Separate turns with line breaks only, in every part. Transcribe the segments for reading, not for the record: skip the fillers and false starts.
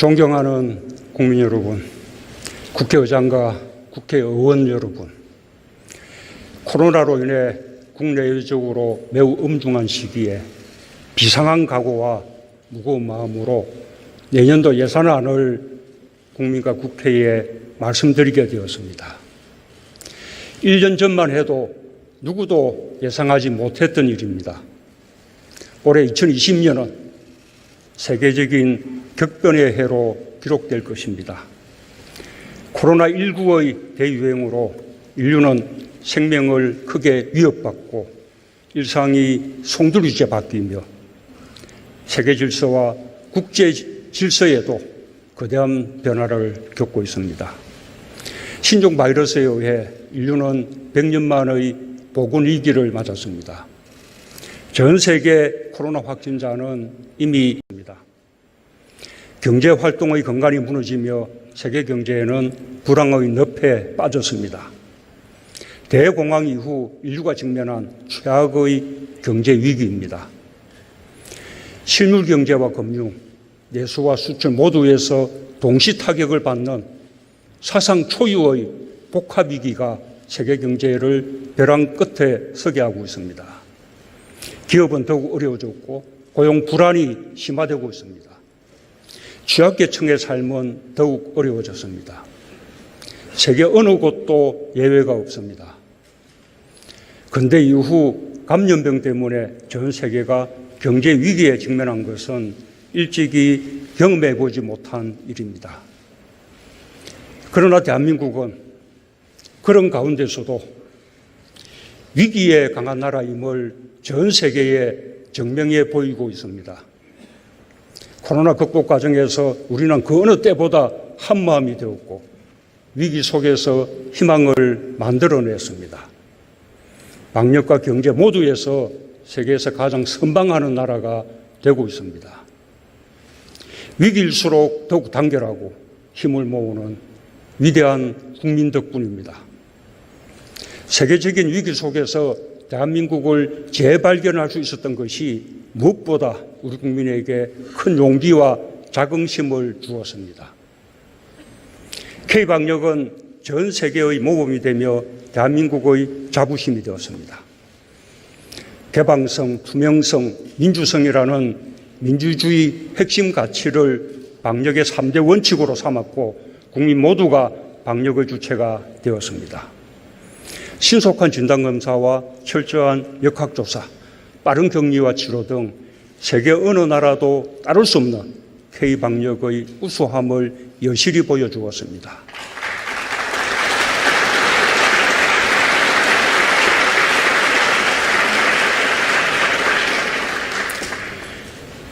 존경하는 국민 여러분, 국회의장과 국회의원 여러분, 코로나로 인해 국내외적으로 매우 엄중한 시기에 비상한 각오와 무거운 마음으로 내년도 예산안을 국민과 국회에 말씀드리게 되었습니다. 1년 전만 해도 누구도 예상하지 못했던 일입니다. 올해 2020년은 세계적인 격변의 해로 기록될 것입니다. 코로나19의 대유행으로 인류는 생명을 크게 위협받고 일상이 송두리째 바뀌며 세계 질서와 국제 질서에도 거대한 변화를 겪고 있습니다. 신종 바이러스에 의해 인류는 100년 만의 보건 위기를 맞았습니다. 전 세계 코로나 확진자는 이미 있습니다. 경제 활동의 근간이 무너지며 세계 경제에는 불황의 늪에 빠졌습니다. 대공황 이후 인류가 직면한 최악의 경제 위기입니다. 실물 경제와 금융, 내수와 수출 모두에서 동시 타격을 받는 사상 초유의 복합 위기가 세계 경제를 벼랑 끝에 서게 하고 있습니다. 기업은 더욱 어려워졌고 고용 불안이 심화되고 있습니다. 취약계층의 삶은 더욱 어려워졌습니다. 세계 어느 곳도 예외가 없습니다. 근대 이후 감염병 때문에 전 세계가 경제 위기에 직면한 것은 일찍이 경험해 보지 못한 일입니다. 그러나 대한민국은 그런 가운데서도 위기에 강한 나라임을 전 세계에 증명해 보이고 있습니다. 코로나 극복 과정에서 우리는 그 어느 때보다 한마음이 되었고 위기 속에서 희망을 만들어냈습니다. 방역과 경제 모두에서 세계에서 가장 선방하는 나라가 되고 있습니다. 위기일수록 더욱 단결하고 힘을 모으는 위대한 국민 덕분입니다. 세계적인 위기 속에서 대한민국을 재발견할 수 있었던 것이 무엇보다 우리 국민에게 큰 용기와 자긍심을 주었습니다. K방역은 전 세계의 모범이 되며 대한민국의 자부심이 되었습니다. 개방성, 투명성, 민주성이라는 민주주의 핵심 가치를 방역의 3대 원칙으로 삼았고 국민 모두가 방역의 주체가 되었습니다. 신속한 진단검사와 철저한 역학조사, 빠른 격리와 치료 등 세계 어느 나라도 따를 수 없는 K방역의 우수함을 여실히 보여주었습니다.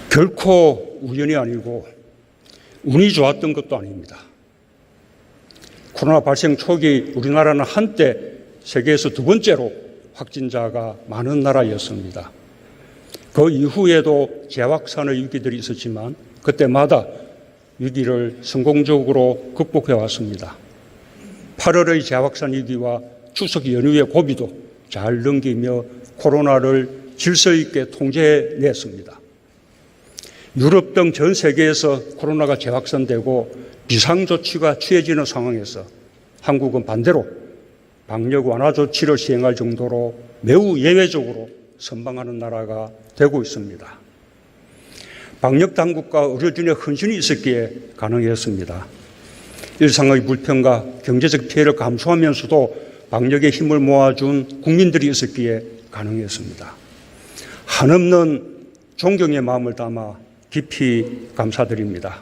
결코 우연이 아니고 운이 좋았던 것도 아닙니다. 코로나 발생 초기 우리나라는 한때 세계에서 두 번째로 확진자가 많은 나라였습니다. 그 이후에도 재확산의 위기들이 있었지만 그때마다 위기를 성공적으로 극복해 왔습니다. 8월의 재확산 위기와 추석 연휴의 고비도 잘 넘기며 코로나를 질서 있게 통제해냈습니다. 유럽 등 전 세계에서 코로나가 재확산되고 비상조치가 취해지는 상황에서 한국은 반대로 방역 완화 조치를 시행할 정도로 매우 예외적으로 선방하는 나라가 되고 있습니다. 방역 당국과 의료진의 헌신이 있었기에 가능했습니다. 일상의 불편과 경제적 피해를 감수하면서도 방역에 힘을 모아준 국민들이 있었기에 가능했습니다. 한없는 존경의 마음을 담아 깊이 감사드립니다.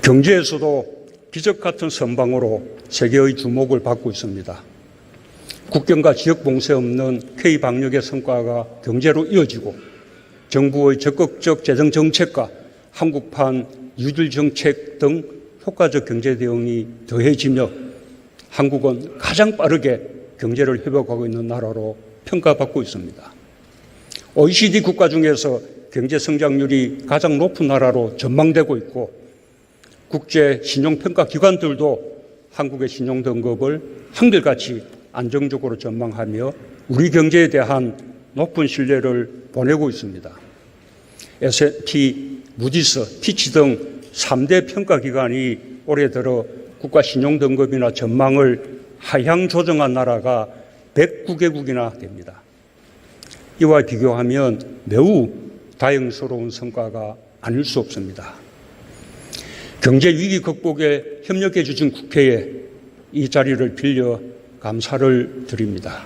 경제에서도 기적 같은 선방으로 세계의 주목을 받고 있습니다. 국경과 지역 봉쇄 없는 K방역의 성과가 경제로 이어지고 정부의 적극적 재정 정책과 한국판 뉴딜 정책 등 효과적 경제 대응이 더해지며 한국은 가장 빠르게 경제를 회복하고 있는 나라로 평가받고 있습니다. OECD 국가 중에서 경제 성장률이 가장 높은 나라로 전망되고 있고 국제 신용평가 기관들도 한국의 신용 등급을 한결같이 안정적으로 전망하며 우리 경제에 대한 높은 신뢰를 보내고 있습니다. S&P, 무디스, 피치 등 3대 평가기관이 올해 들어 국가 신용등급이나 전망을 하향 조정한 나라가 109개국이나 됩니다. 이와 비교하면 매우 다행스러운 성과가 아닐 수 없습니다. 경제 위기 극복에 협력해 주신 국회에 이 자리를 빌려 감사를 드립니다.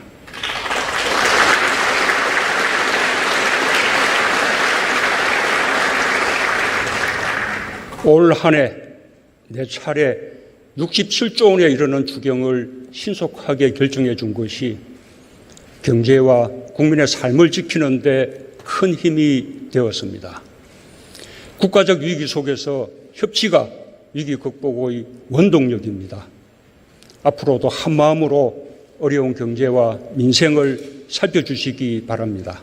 올 한 해 4차례 67조 원에 이르는 추경을 신속하게 결정해 준 것이 경제와 국민의 삶을 지키는 데 큰 힘이 되었습니다. 국가적 위기 속에서 협치가 위기 극복의 원동력입니다. 앞으로도 한마음으로 어려운 경제와 민생을 살펴주시기 바랍니다.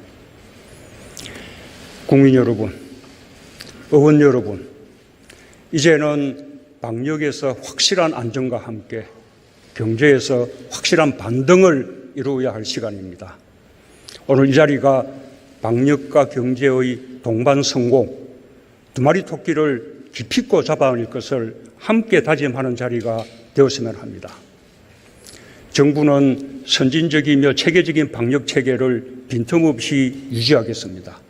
국민 여러분, 의원 여러분, 이제는 방역에서 확실한 안정과 함께 경제에서 확실한 반등을 이루어야 할 시간입니다. 오늘 이 자리가 방역과 경제의 동반 성공, 두 마리 토끼를 기필코 잡아낼 것을 함께 다짐하는 자리가 되었으면 합니다. 정부는 선진적이며 체계적인 방역 체계를 빈틈없이 유지하겠습니다.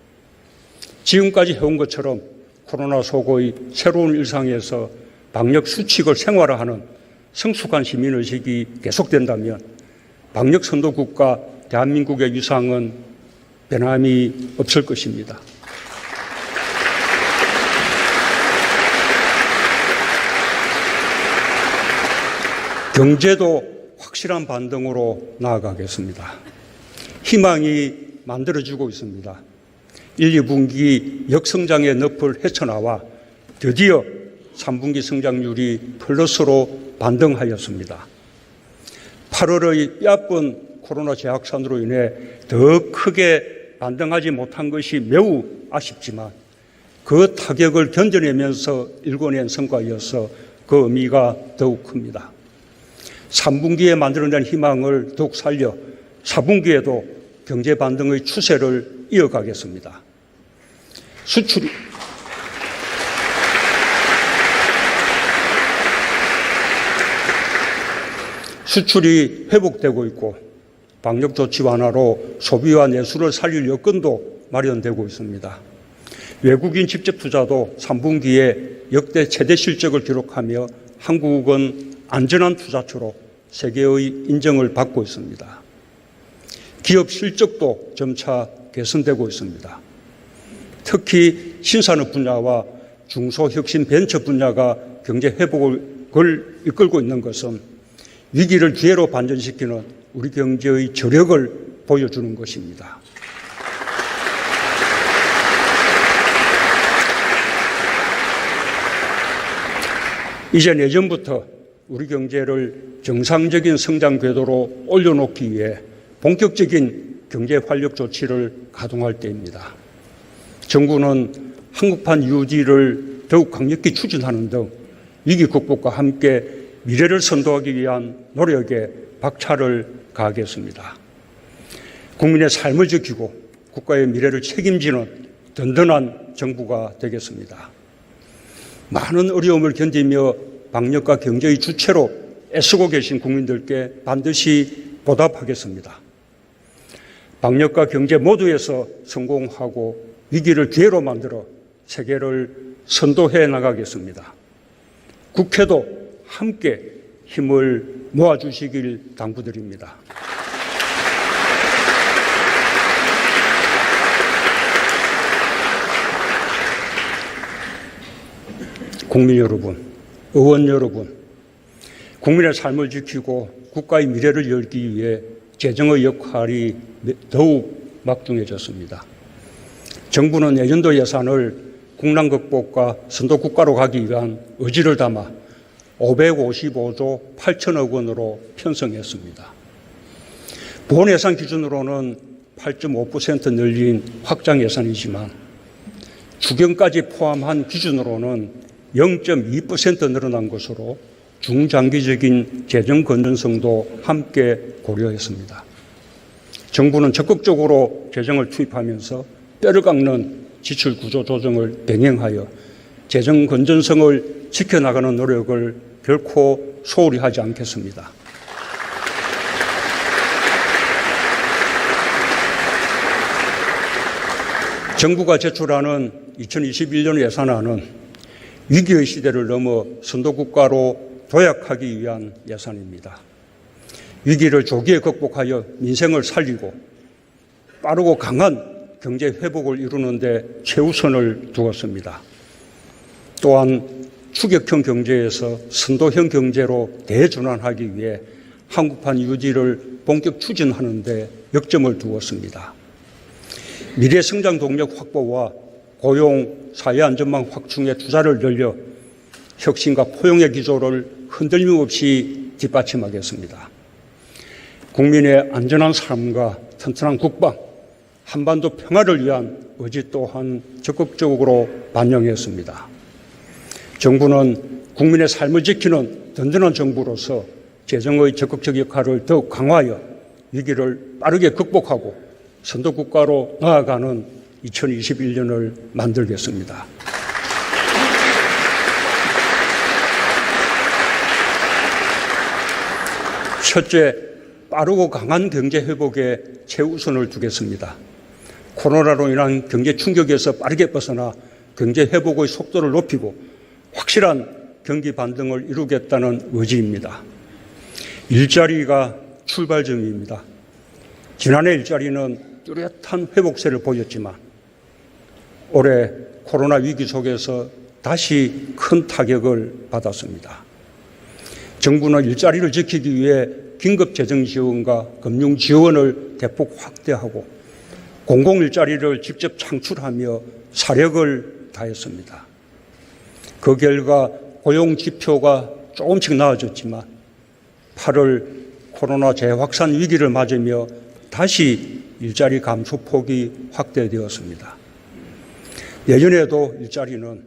지금까지 해온 것처럼 코로나 속의 새로운 일상에서 방역 수칙을 생활화하는 성숙한 시민의식이 계속된다면 방역 선도국가 대한민국의 위상은 변함이 없을 것입니다. 경제도 확실한 반등으로 나아가겠습니다. 희망이 만들어지고 있습니다. 1, 2분기 역성장의 늪을 헤쳐나와 드디어 3분기 성장률이 플러스로 반등하였습니다. 8월의 뼈아픈 코로나 재확산으로 인해 더 크게 반등하지 못한 것이 매우 아쉽지만 그 타격을 견뎌내면서 일궈낸 성과여서 그 의미가 더욱 큽니다. 3분기에 만들어낸 희망을 더욱 살려 4분기에도 경제 반등의 추세를 이어가겠습니다. 수출이 회복되고 있고 방역 조치 완화로 소비와 내수를 살릴 여건도 마련되고 있습니다. 외국인 직접 투자도 3분기에 역대 최대 실적을 기록하며 한국은 안전한 투자처로 세계의 인정을 받고 있습니다. 기업 실적도 점차 개선되고 있습니다. 특히 신산업 분야와 중소혁신 벤처 분야가 경제 회복을 이끌고 있는 것은 위기를 기회로 반전시키는 우리 경제의 저력을 보여주는 것입니다. 이제 내년부터 우리 경제를 정상적인 성장 궤도로 올려놓기 위해 본격적인 경제 활력 조치를 가동할 때입니다. 정부는 한국판 UD를 더욱 강력히 추진하는 등 위기 극복과 함께 미래를 선도하기 위한 노력에 박차를 가하겠습니다. 국민의 삶을 지키고 국가의 미래를 책임지는 든든한 정부가 되겠습니다. 많은 어려움을 견디며 방역과 경제의 주체로 애쓰고 계신 국민들께 반드시 보답하겠습니다. 방역과 경제 모두에서 성공하고 위기를 기회로 만들어 세계를 선도해 나가겠습니다. 국회도 함께 힘을 모아주시길 당부드립니다. 국민 여러분, 의원 여러분, 국민의 삶을 지키고 국가의 미래를 열기 위해 재정의 역할이 더욱 막중해졌습니다. 정부는 내년도 예산을 국난 극복과 선도 국가로 가기 위한 의지를 담아 555조 8천억 원으로 편성했습니다. 본 예산 기준으로는 8.5% 늘린 확장 예산이지만 추경까지 포함한 기준으로는 0.2% 늘어난 것으로 중장기적인 재정 건전성도 함께 고려했습니다. 정부는 적극적으로 재정을 투입하면서 뼈를 깎는 지출 구조 조정을 병행하여 재정 건전성을 지켜나가는 노력을 결코 소홀히 하지 않겠습니다. 정부가 제출하는 2021년 예산안은 위기의 시대를 넘어 선도국가로 도약하기 위한 예산입니다. 위기를 조기에 극복하여 민생을 살리고 빠르고 강한 경제 회복을 이루는 데 최우선을 두었습니다. 또한 추격형 경제에서 선도형 경제로 대전환하기 위해 한국판 유지를 본격 추진하는 데 역점을 두었습니다. 미래 성장 동력 확보와 고용, 사회 안전망 확충에 투자를 늘려 혁신과 포용의 기조를 흔들림 없이 뒷받침하겠습니다. 국민의 안전한 삶과 튼튼한 국방, 한반도 평화를 위한 의지 또한 적극적으로 반영했습니다. 정부는 국민의 삶을 지키는 든든한 정부로서 재정의 적극적 역할을 더욱 강화하여 위기를 빠르게 극복하고 선도국가로 나아가는 2021년을 만들겠습니다. 첫째, 빠르고 강한 경제 회복에 최우선을 두겠습니다. 코로나로 인한 경제 충격에서 빠르게 벗어나 경제 회복의 속도를 높이고 확실한 경기 반등을 이루겠다는 의지입니다. 일자리가 출발점입니다. 지난해 일자리는 뚜렷한 회복세를 보였지만 올해 코로나 위기 속에서 다시 큰 타격을 받았습니다. 정부는 일자리를 지키기 위해 긴급 재정 지원과 금융 지원을 대폭 확대하고 공공일자리를 직접 창출하며 사력을 다했습니다. 그 결과 고용 지표가 조금씩 나아졌지만 8월 코로나 재확산 위기를 맞으며 다시 일자리 감소폭이 확대되었습니다. 내년에도 일자리는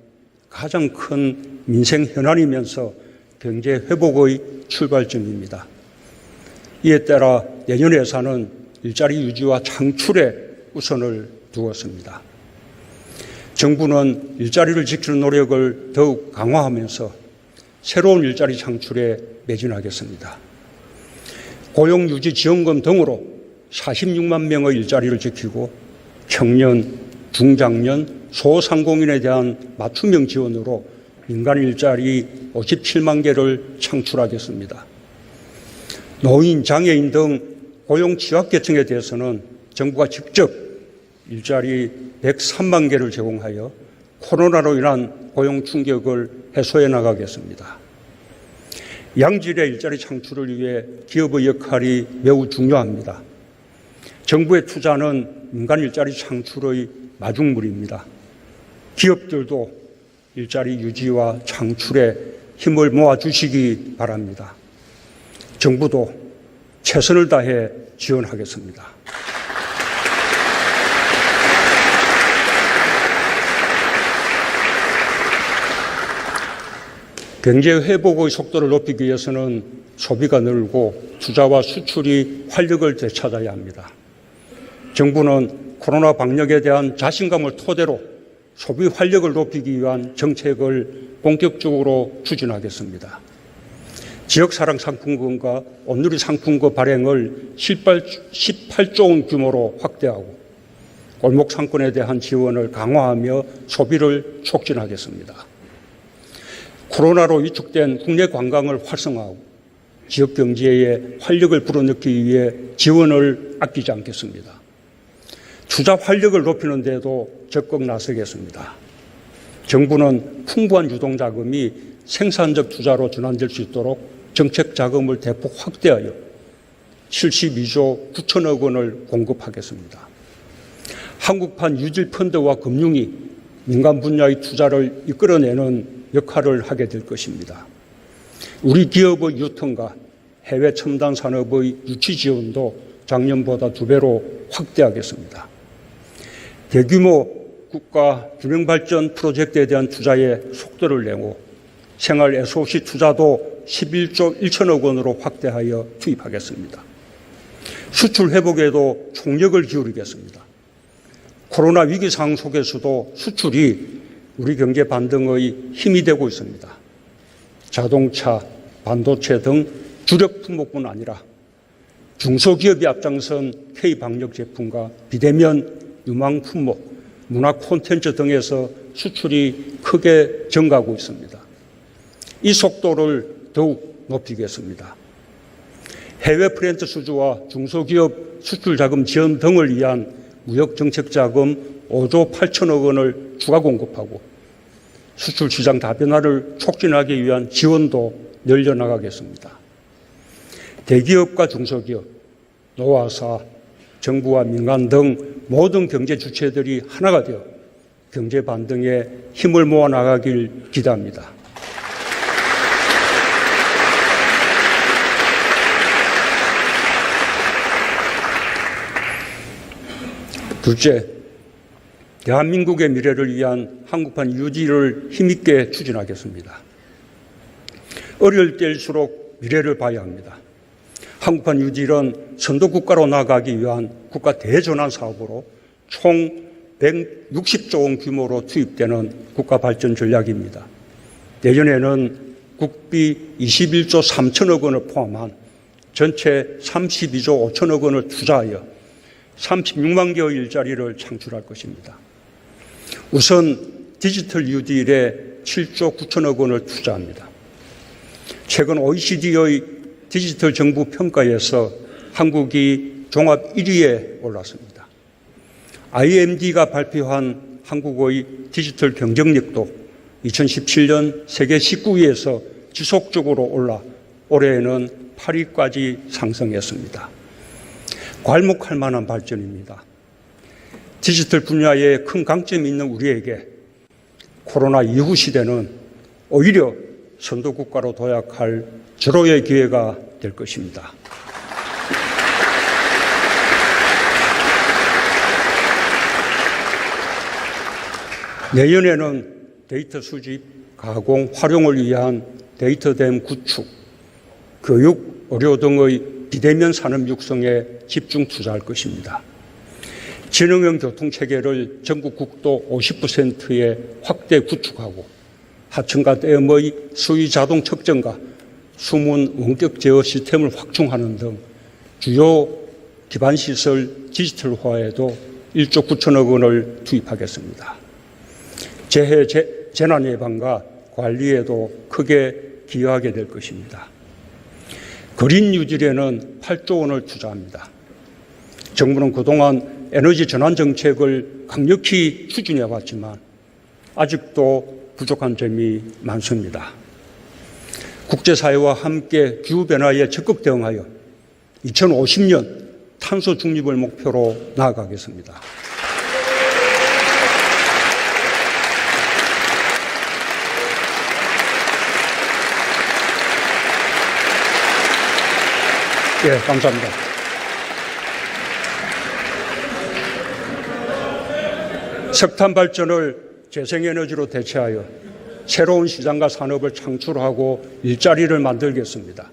가장 큰 민생 현안이면서 경제 회복의 출발점입니다. 이에 따라 내년 예산은 일자리 유지와 창출에 우선을 두었습니다. 정부는 일자리를 지키는 노력을 더욱 강화하면서 새로운 일자리 창출에 매진하겠습니다. 고용유지지원금 등으로 46만 명의 일자리를 지키고 청년, 중장년, 소상공인에 대한 맞춤형 지원으로 민간 일자리 57만 개를 창출하겠습니다. 노인, 장애인 등 고용 취약계층에 대해서는 정부가 직접 일자리 103만 개를 제공하여 코로나로 인한 고용 충격을 해소해 나가겠습니다. 양질의 일자리 창출을 위해 기업의 역할이 매우 중요합니다. 정부의 투자는 민간 일자리 창출의 마중물입니다. 기업들도 일자리 유지와 창출에 힘을 모아주시기 바랍니다. 정부도 최선을 다해 지원하겠습니다. 경제 회복의 속도를 높이기 위해서는 소비가 늘고 투자와 수출이 활력을 되찾아야 합니다. 정부는 코로나 방역에 대한 자신감을 토대로 소비 활력을 높이기 위한 정책을 본격적으로 추진하겠습니다. 지역사랑 상품권과 온누리 상품권 발행을 18조 원 규모로 확대하고 골목 상권에 대한 지원을 강화하며 소비를 촉진하겠습니다. 코로나로 위축된 국내 관광을 활성화하고 지역 경제에 활력을 불어넣기 위해 지원을 아끼지 않겠습니다. 투자 활력을 높이는 데도 적극 나서겠습니다. 정부는 풍부한 유동자금이 생산적 투자로 전환될 수 있도록 정책 자금을 대폭 확대하여 72조 9천억 원을 공급하겠습니다. 한국판 유질펀드와 금융이 민간 분야의 투자를 이끌어내는 역할을 하게 될 것입니다. 우리 기업의 유통과 해외 첨단 산업의 유치 지원도 작년보다 2배로 확대하겠습니다. 대규모 국가 균형 발전 프로젝트에 대한 투자에 속도를 내고 생활 SOC 투자도 11조 1천억 원으로 확대하여 투입하겠습니다. 수출 회복에도 총력을 기울이겠습니다. 코로나 위기 상황 속에서도 수출이 우리 경제 반등의 힘이 되고 있습니다. 자동차, 반도체 등 주력 품목뿐 아니라 중소기업이 앞장선 K방역 제품과 비대면, 유망 품목, 문화 콘텐츠 등에서 수출이 크게 증가하고 있습니다. 이 속도를 더욱 높이겠습니다. 해외 프랜트 수주와 중소기업 수출 자금 지원 등을 위한 무역정책자금 5조 8천억 원을 추가 공급하고 수출 시장 다변화를 촉진하기 위한 지원도 늘려나가겠습니다. 대기업과 중소기업, 노화사, 정부와 민간 등 모든 경제 주체들이 하나가 되어 경제 반등에 힘을 모아 나가길 기대합니다. 둘째, 대한민국의 미래를 위한 한국판 유지를 힘있게 추진하겠습니다. 어려울 때일수록 미래를 봐야 합니다. 한국판 유지는 선도국가로 나아가기 위한 국가 대전환 사업으로 총 160조 원 규모로 투입되는 국가 발전 전략입니다. 내년에는 국비 21조 3천억 원을 포함한 전체 32조 5천억 원을 투자하여 36만 개의 일자리를 창출할 것입니다. 우선 디지털 뉴딜에 7조 9천억 원을 투자합니다. 최근 OECD의 디지털 정부 평가에서 한국이 종합 1위에 올랐습니다. IMD가 발표한 한국의 디지털 경쟁력도 2017년 세계 19위에서 지속적으로 올라 올해에는 8위까지 상승했습니다. 괄목할 만한 발전입니다. 디지털 분야에 큰 강점이 있는 우리에게 코로나 이후 시대는 오히려 선도국가로 도약할 절호의 기회가 될 것입니다. 내년에는 데이터 수집, 가공, 활용을 위한 데이터댐 구축, 교육, 의료 등의 비대면 산업 육성에 집중 투자할 것입니다. 지능형 교통체계를 전국 국도 50%에 확대 구축하고 하천과 댐의 수위 자동 측정과 수문 원격 제어 시스템을 확충하는 등 주요 기반시설 디지털화에도 1조 9천억 원을 투입하겠습니다. 재해 재난 예방과 관리에도 크게 기여하게 될 것입니다. 그린 뉴딜에는 8조 원을 투자합니다. 정부는 그동안 에너지 전환 정책을 강력히 추진해 왔지만 아직도 부족한 점이 많습니다. 국제사회와 함께 기후변화에 적극 대응하여 2050년 탄소 중립을 목표로 나아가겠습니다. 예, 감사합니다. 석탄 발전을 재생에너지로 대체하여 새로운 시장과 산업을 창출하고 일자리를 만들겠습니다.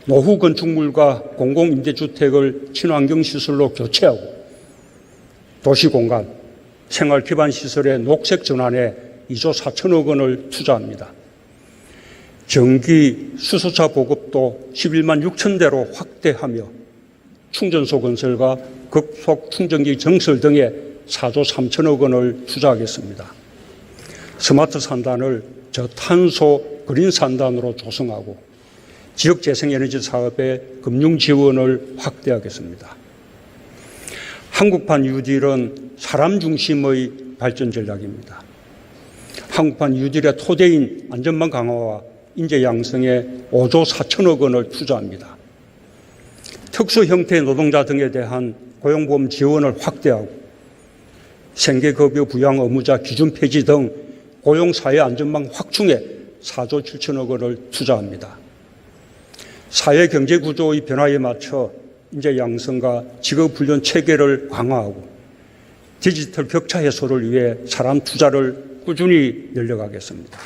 노후 건축물과 공공임대주택을 친환경시설로 교체하고 도시공간, 생활기반시설의 녹색 전환에 2조 4천억 원을 투자합니다. 전기, 수소차 보급도 11만 6천 대로 확대하며 충전소 건설과 급속 충전기 증설 등에 4조 3천억 원을 투자하겠습니다. 스마트 산단을 저탄소 그린 산단으로 조성하고 지역 재생에너지 사업의 금융 지원을 확대하겠습니다. 한국판 뉴딜은 사람 중심의 발전 전략입니다. 한국판 뉴딜의 토대인 안전망 강화와 인재 양성에 5조 4천억 원을 투자합니다. 특수 형태의 노동자 등에 대한 고용보험 지원을 확대하고 생계급여 부양 의무자 기준 폐지 등 고용사회 안전망 확충에 4조 7천억 원을 투자합니다. 사회 경제 구조의 변화에 맞춰 인재 양성과 직업 훈련 체계를 강화하고 디지털 격차 해소를 위해 사람 투자를 꾸준히 늘려가겠습니다.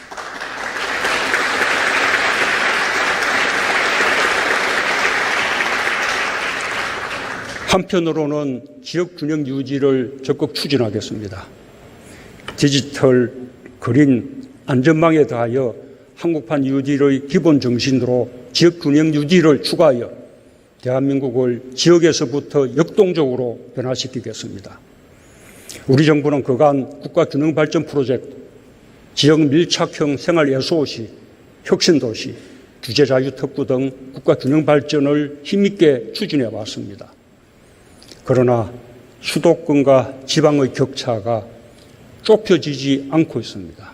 한편으로는 지역 균형 유지를 적극 추진하겠습니다. 디지털, 그린, 안전망에 더하여 한국판 유지의 기본 정신으로 지역 균형 유지를 추가하여 대한민국을 지역에서부터 역동적으로 변화시키겠습니다. 우리 정부는 그간 국가균형발전 프로젝트, 지역 밀착형 생활 SOC, 혁신도시, 규제자유특구 등 국가균형발전을 힘있게 추진해 왔습니다. 그러나 수도권과 지방의 격차가 좁혀지지 않고 있습니다.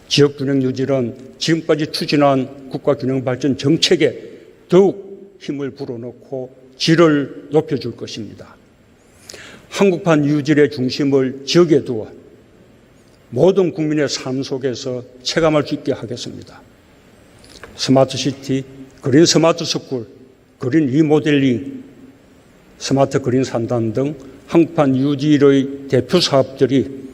지역균형 유지는 지금까지 추진한 국가균형발전 정책에 더욱 힘을 불어넣고 질을 높여줄 것입니다. 한국판 유지의 중심을 지역에 두어 모든 국민의 삶 속에서 체감할 수 있게 하겠습니다. 스마트시티, 그린 스마트 스쿨, 그린 리모델링, 스마트 그린 산단 등 한국판 유지의 대표 사업들이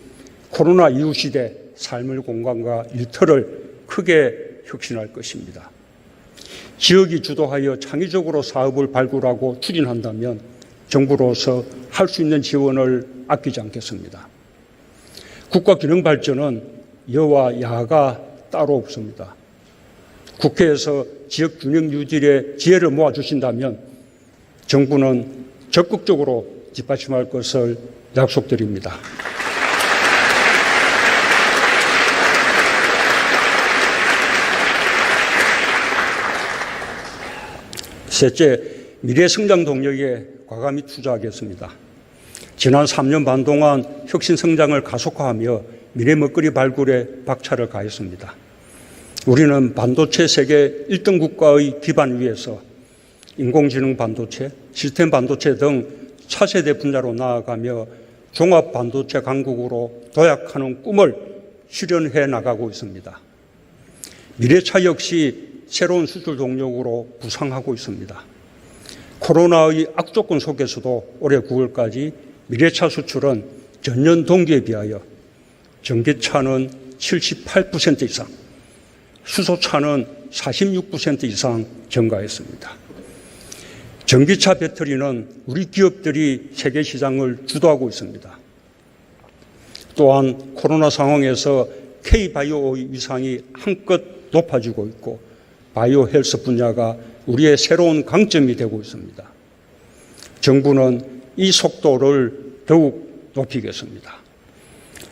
코로나 이후 시대 삶의 공간과 일터를 크게 혁신할 것입니다. 지역이 주도하여 창의적으로 사업을 발굴하고 추진한다면 정부로서 할 수 있는 지원을 아끼지 않겠습니다. 국가균형발전은 여와 야가 따로 없습니다. 국회에서 지역균형 유지의 지혜를 모아주신다면 정부는 적극적으로 뒷받침할 것을 약속드립니다. 셋째, 미래 성장 동력에 과감히 투자하겠습니다. 지난 3년 반 동안 혁신 성장을 가속화하며 미래 먹거리 발굴에 박차를 가했습니다. 우리는 반도체 세계 1등 국가의 기반 위에서 인공지능 반도체, 시스템 반도체 등 차세대 분야로 나아가며 종합 반도체 강국으로 도약하는 꿈을 실현해 나가고 있습니다. 미래차 역시 새로운 수출 동력으로 부상하고 있습니다. 코로나의 악조건 속에서도 올해 9월까지 미래차 수출은 전년 동기에 비하여 전기차는 78% 이상, 수소차는 46% 이상 증가했습니다. 전기차 배터리는 우리 기업들이 세계 시장을 주도하고 있습니다. 또한 코로나 상황에서 K-바이오의 위상이 한껏 높아지고 있고 바이오 헬스 분야가 우리의 새로운 강점이 되고 있습니다. 정부는 이 속도를 더욱 높이겠습니다.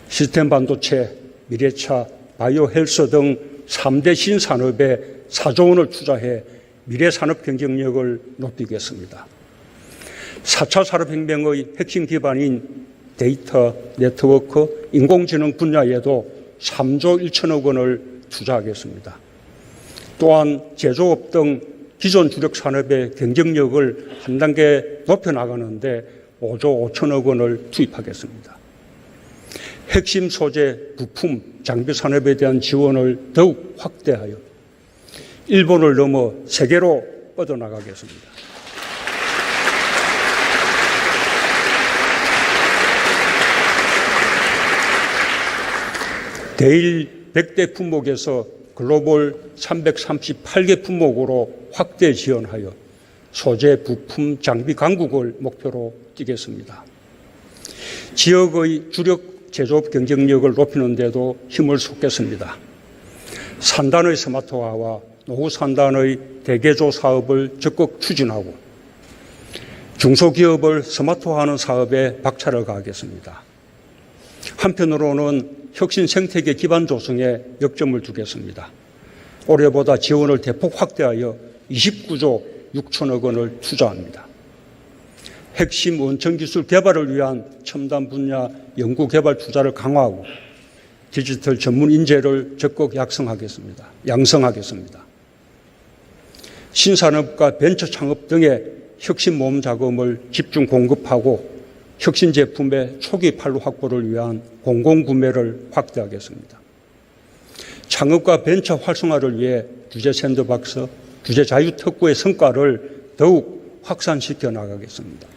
시스템 반도체, 미래차, 바이오 헬스 등 3대 신산업에 4조 원을 투자해 미래 산업 경쟁력을 높이겠습니다. 4차 산업혁명의 핵심 기반인 데이터, 네트워크, 인공지능 분야에도 3조 1천억 원을 투자하겠습니다. 또한 제조업 등 기존 주력 산업의 경쟁력을 한 단계 높여나가는데 5조 5천억 원을 투입하겠습니다. 핵심 소재, 부품, 장비 산업에 대한 지원을 더욱 확대하여 일본을 넘어 세계로 뻗어나가겠습니다. 대일 100대 품목에서 글로벌 338개 품목으로 확대 지원하여 소재, 부품, 장비 강국을 목표로 뛰겠습니다. 지역의 주력 제조업 경쟁력을 높이는 데도 힘을 쏟겠습니다. 산단의 스마트화와 노후 산단의 대개조 사업을 적극 추진하고 중소기업을 스마트화하는 사업에 박차를 가하겠습니다. 한편으로는 혁신 생태계 기반 조성에 역점을 두겠습니다. 올해보다 지원을 대폭 확대하여 29조 6천억 원을 투자합니다. 핵심 원천기술 개발을 위한 첨단 분야 연구개발 투자를 강화하고 디지털 전문 인재를 적극 양성하겠습니다. 신산업과 벤처 창업 등의 혁신 모험 자금을 집중 공급하고 혁신 제품의 초기 판로 확보를 위한 공공구매를 확대하겠습니다. 창업과 벤처 활성화를 위해 규제 샌드박스, 규제 자유특구의 성과를 더욱 확산시켜 나가겠습니다.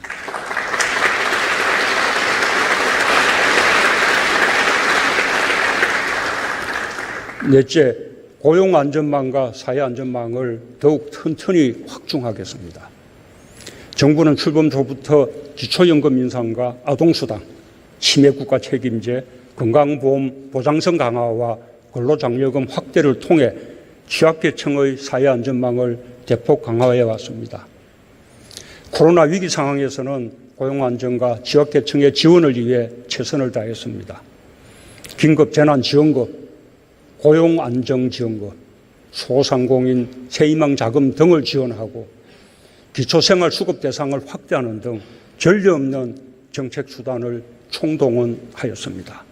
넷째, 고용안전망과 사회안전망을 더욱 튼튼히 확충하겠습니다. 정부는 출범 초부터 기초연금 인상과 아동수당, 치매국가 책임제, 건강보험 보장성 강화와 근로장려금 확대를 통해 취약계층의 사회안전망을 대폭 강화해 왔습니다. 코로나 위기 상황에서는 고용안정과 취약계층의 지원을 위해 최선을 다했습니다. 긴급재난지원금, 고용안정지원금, 소상공인 세희망자금 등을 지원하고 기초생활수급 대상을 확대하는 등 전례 없는 정책수단을 총동원하였습니다.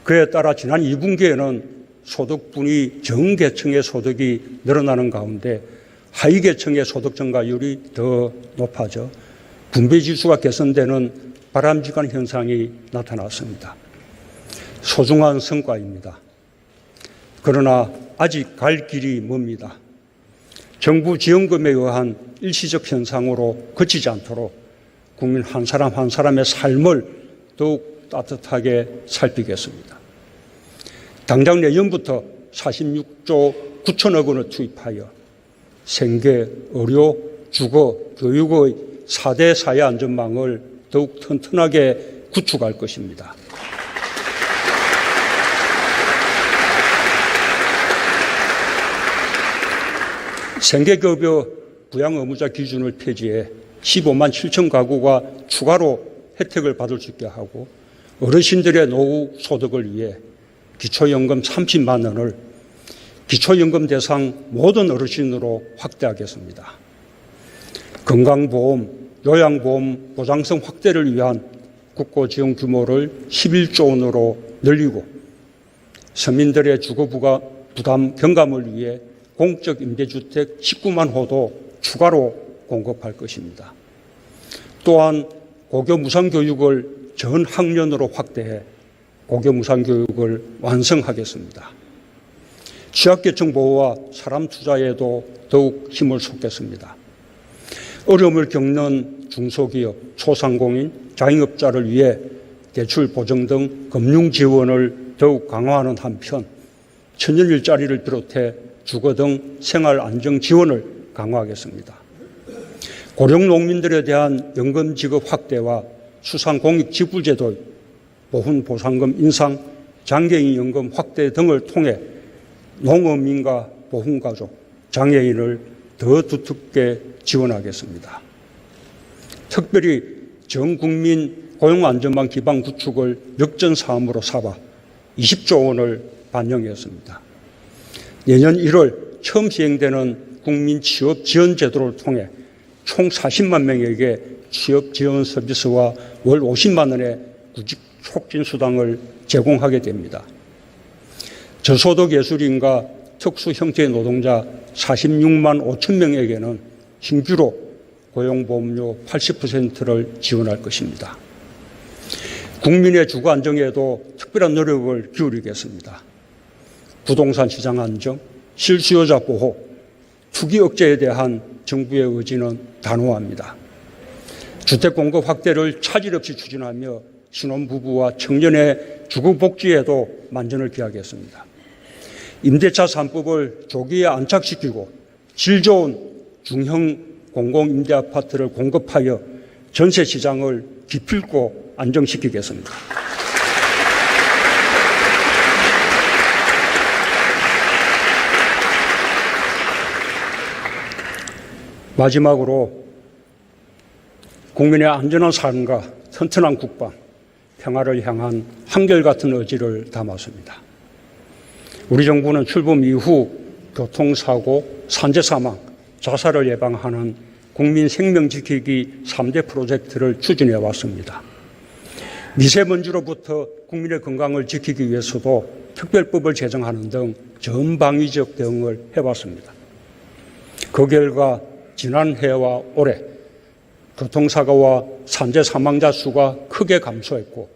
그에 따라 지난 2분기에는 소득분위 전계층의 소득이 늘어나는 가운데 하위계층의 소득 증가율이 더 높아져 분배지수가 개선되는 바람직한 현상이 나타났습니다. 소중한 성과입니다. 그러나 아직 갈 길이 멉니다. 정부 지원금에 의한 일시적 현상으로 그치지 않도록 국민 한 사람 한 사람의 삶을 더욱 따뜻하게 살피겠습니다. 당장 내년부터 46조 9천억 원을 투입하여 생계, 의료, 주거, 교육의 4대 사회 안전망을 더욱 튼튼하게 구축할 것입니다. 생계급여 부양 의무자 기준을 폐지해 15만 7천 가구가 추가로 혜택을 받을 수 있게 하고 어르신들의 노후 소득을 위해 기초연금 30만 원을 기초연금 대상 모든 어르신으로 확대하겠습니다. 건강보험, 요양보험 보장성 확대를 위한 국고지원 규모를 11조 원으로 늘리고 서민들의 주거 부담 경감을 위해 공적 임대주택 19만 호도 추가로 공급할 것입니다. 또한 고교 무상교육을 전 학년으로 확대해 고교 무상교육을 완성하겠습니다. 취약계층 보호와 사람 투자에도 더욱 힘을 쏟겠습니다. 어려움을 겪는 중소기업, 소상공인, 자영업자를 위해 대출 보증 등 금융 지원을 더욱 강화하는 한편 천연 일자리를 비롯해 주거 등 생활 안정 지원을 강화하겠습니다. 고령 농민들에 대한 연금 지급 확대와 수상공익 직불제도, 보훈 보상금 인상, 장애인 연금 확대 등을 통해 농어민과 보훈가족, 장애인을 더 두텁게 지원하겠습니다. 특별히 전국민 고용안전망 기반 구축을 역전사업으로 삼아 20조 원을 반영했습니다. 내년 1월 처음 시행되는 국민 취업 지원 제도를 통해 총 40만 명에게 취업 지원 서비스와 월 50만 원의 구직 촉진 수당을 제공하게 됩니다. 저소득 예술인과 특수 형태의 노동자 46만 5천 명에게는 신규로 고용보험료 80%를 지원할 것입니다. 국민의 주거 안정에도 특별한 노력을 기울이겠습니다. 부동산 시장 안정, 실수요자 보호, 투기 억제에 대한 정부의 의지는 단호합니다. 주택 공급 확대를 차질 없이 추진하며 신혼부부와 청년의 주거 복지에도 만전을 기하겠습니다. 임대차 3법을 조기에 안착시키고 질 좋은 중형 공공임대아파트를 공급하여 전세 시장을 기필코 안정시키겠습니다. 마지막으로 국민의 안전한 삶과 튼튼한 국방, 평화를 향한 한결같은 의지를 담았습니다. 우리 정부는 출범 이후 교통사고, 산재사망, 자살을 예방하는 국민 생명 지키기 3대 프로젝트를 추진해 왔습니다. 미세먼지로부터 국민의 건강을 지키기 위해서도 특별법을 제정하는 등 전방위적 대응을 해왔습니다. 그 결과 지난해와 올해 교통사고와 산재 사망자 수가 크게 감소했고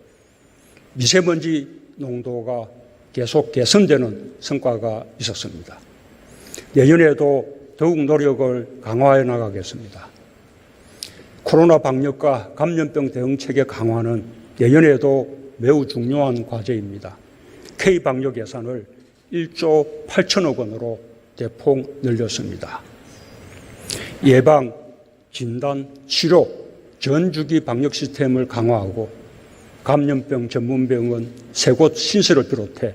미세먼지 농도가 계속 개선되는 성과가 있었습니다. 내년에도 더욱 노력을 강화해 나가겠습니다. 코로나 방역과 감염병 대응체계 강화는 내년에도 매우 중요한 과제입니다. K방역 예산을 1조 8천억 원으로 대폭 늘렸습니다. 예방, 진단, 치료, 전주기 방역 시스템을 강화하고 감염병 전문병원 3곳 신설을 비롯해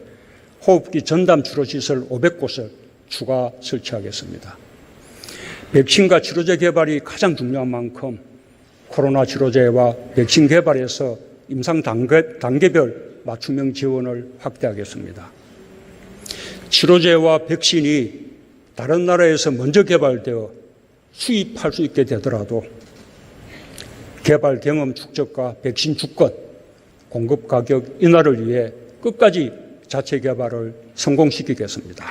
호흡기 전담 치료시설 500곳을 추가 설치하겠습니다. 백신과 치료제 개발이 가장 중요한 만큼 코로나 치료제와 백신 개발에서 임상 단계별 맞춤형 지원을 확대하겠습니다. 치료제와 백신이 다른 나라에서 먼저 개발되어 수입할 수 있게 되더라도 개발 경험 축적과 백신 주권, 공급 가격 인하를 위해 끝까지 자체 개발을 성공시키겠습니다.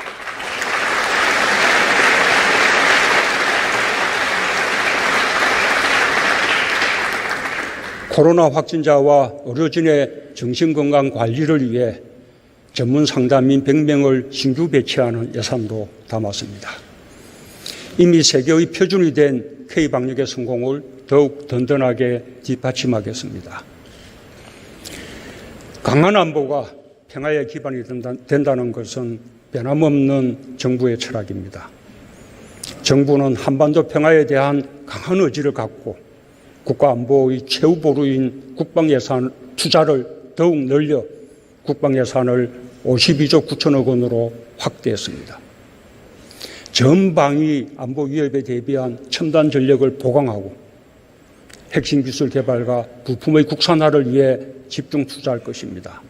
코로나 확진자와 의료진의 정신건강 관리를 위해 전문 상담인 100명을 신규 배치하는 예산도 담았습니다. 이미 세계의 표준이 된 K방역의 성공을 더욱 든든하게 뒷받침하겠습니다. 강한 안보가 평화의 기반이 된다는 것은 변함없는 정부의 철학입니다. 정부는 한반도 평화에 대한 강한 의지를 갖고 국가안보의 최후 보루인 국방예산 투자를 더욱 늘려 국방예산을 52조 9천억 원으로 확대했습니다. 전방위 안보 위협에 대비한 첨단 전력을 보강하고 핵심 기술 개발과 부품의 국산화를 위해 집중 투자할 것입니다.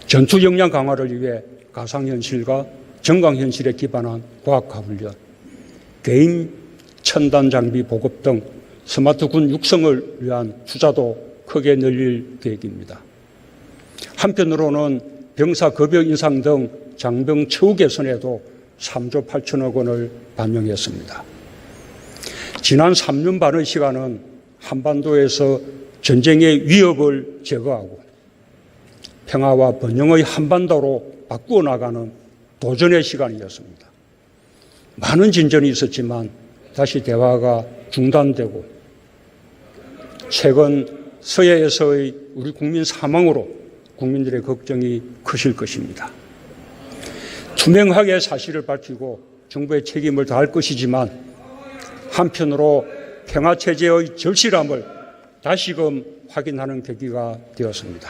전투 역량 강화를 위해 가상현실과 정강현실에 기반한 과학화훈련, 개인 첨단 장비 보급 등 스마트군 육성을 위한 투자도 크게 늘릴 계획입니다. 한편으로는 병사 급여 인상 등 장병 처우 개선에도 3조 8천억 원을 반영했습니다. 지난 3년 반의 시간은 한반도에서 전쟁의 위협을 제거하고 평화와 번영의 한반도로 바꾸어 나가는 도전의 시간이었습니다. 많은 진전이 있었지만 다시 대화가 중단되고 최근 서해에서의 우리 국민 사망으로 국민들의 걱정이 크실 것입니다. 투명하게 사실을 밝히고 정부의 책임을 다할 것이지만 한편으로 평화체제의 절실함을 다시금 확인하는 계기가 되었습니다.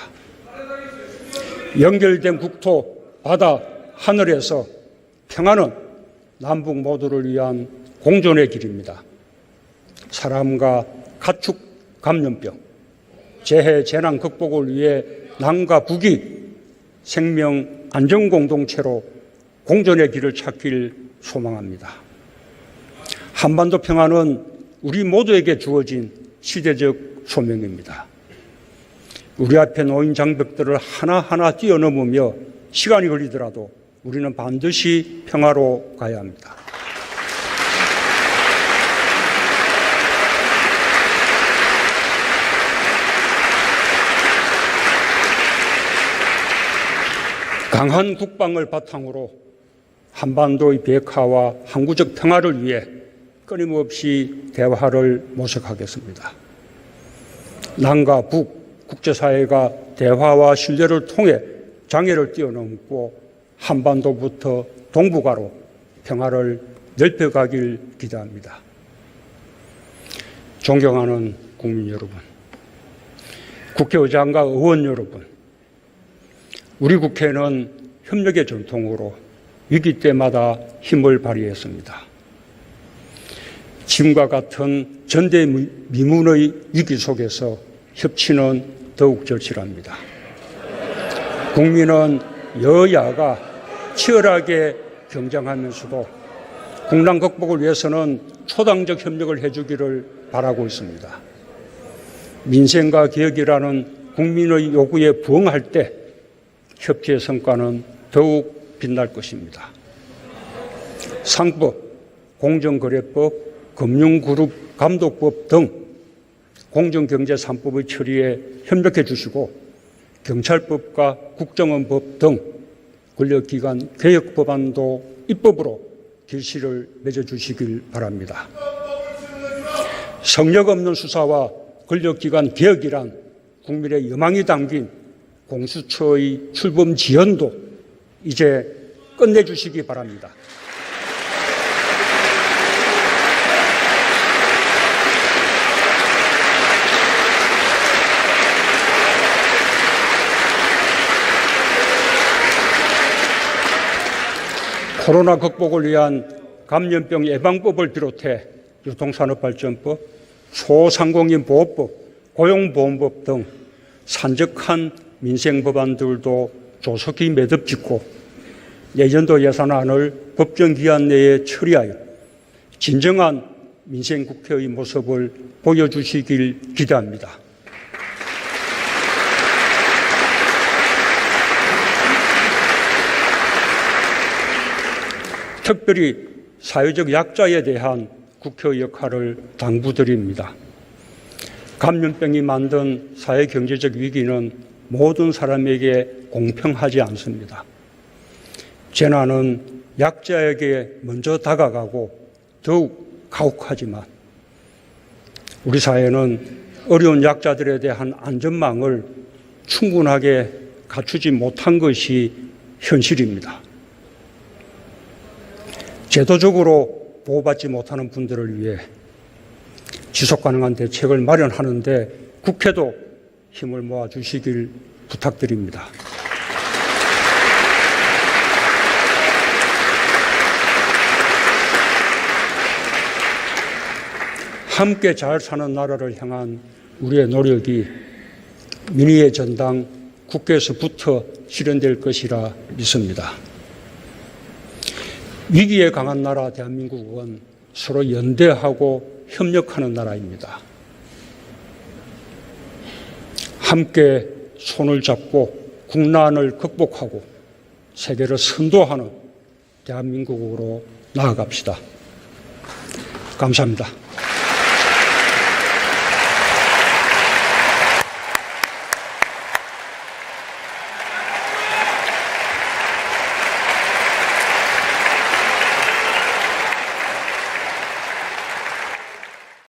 연결된 국토, 바다, 하늘에서 평화는 남북 모두를 위한 공존의 길입니다. 사람과 가축 감염병, 재해 재난 극복을 위해 남과 북이 생명 안전 공동체로 공존의 길을 찾길 소망합니다. 한반도 평화는 우리 모두에게 주어진 시대적 소명입니다. 우리 앞에 놓인 장벽들을 하나하나 뛰어넘으며 시간이 걸리더라도 우리는 반드시 평화로 가야 합니다. 강한 국방을 바탕으로 한반도의 비핵화와 항구적 평화를 위해 끊임없이 대화를 모색하겠습니다. 남과 북, 국제사회가 대화와 신뢰를 통해 장애를 뛰어넘고 한반도부터 동북아로 평화를 넓혀가길 기대합니다. 존경하는 국민 여러분, 국회의장과 의원 여러분, 우리 국회는 협력의 전통으로 위기 때마다 힘을 발휘했습니다. 지금과 같은 전대미문의 위기 속에서 협치는 더욱 절실합니다. 국민은 여야가 치열하게 경쟁하면서도 국난 극복을 위해서는 초당적 협력을 해주기를 바라고 있습니다. 민생과 개혁이라는 국민의 요구에 부응할 때 협치의 성과는 더욱 빛날 것입니다. 상법, 공정거래법, 금융그룹 감독법 등 공정경제 3법의 처리에 협력해 주시고 경찰법과 국정원법 등 권력기관 개혁 법안도 입법으로 길씨를 맺어주시길 바랍니다. 성역 없는 수사와 권력기관 개혁이란 국민의 여망이 담긴 공수처의 출범 지연도 이제 끝내주시기 바랍니다. 코로나 극복을 위한 감염병 예방법을 비롯해 유통산업발전법, 소상공인 보호법, 고용보험법 등 산적한 민생 법안들도 조속히 매듭짓고 내년도 예산안을 법정기한 내에 처리하여 진정한 민생국회의 모습을 보여주시길 기대합니다. 특별히 사회적 약자에 대한 국회의 역할을 당부드립니다. 감염병이 만든 사회경제적 위기는 모든 사람에게 공평하지 않습니다. 재난은 약자에게 먼저 다가가고 더욱 가혹하지만 우리 사회는 어려운 약자들에 대한 안전망을 충분하게 갖추지 못한 것이 현실입니다. 제도적으로 보호받지 못하는 분들을 위해 지속가능한 대책을 마련하는 데 국회도 힘을 모아주시길 부탁드립니다. 함께 잘 사는 나라를 향한 우리의 노력이 민의의 전당 국회에서부터 실현될 것이라 믿습니다. 위기에 강한 나라 대한민국은 서로 연대하고 협력하는 나라입니다. 함께 손을 잡고 국난을 극복하고 세계를 선도하는 대한민국으로 나아갑시다. 감사합니다.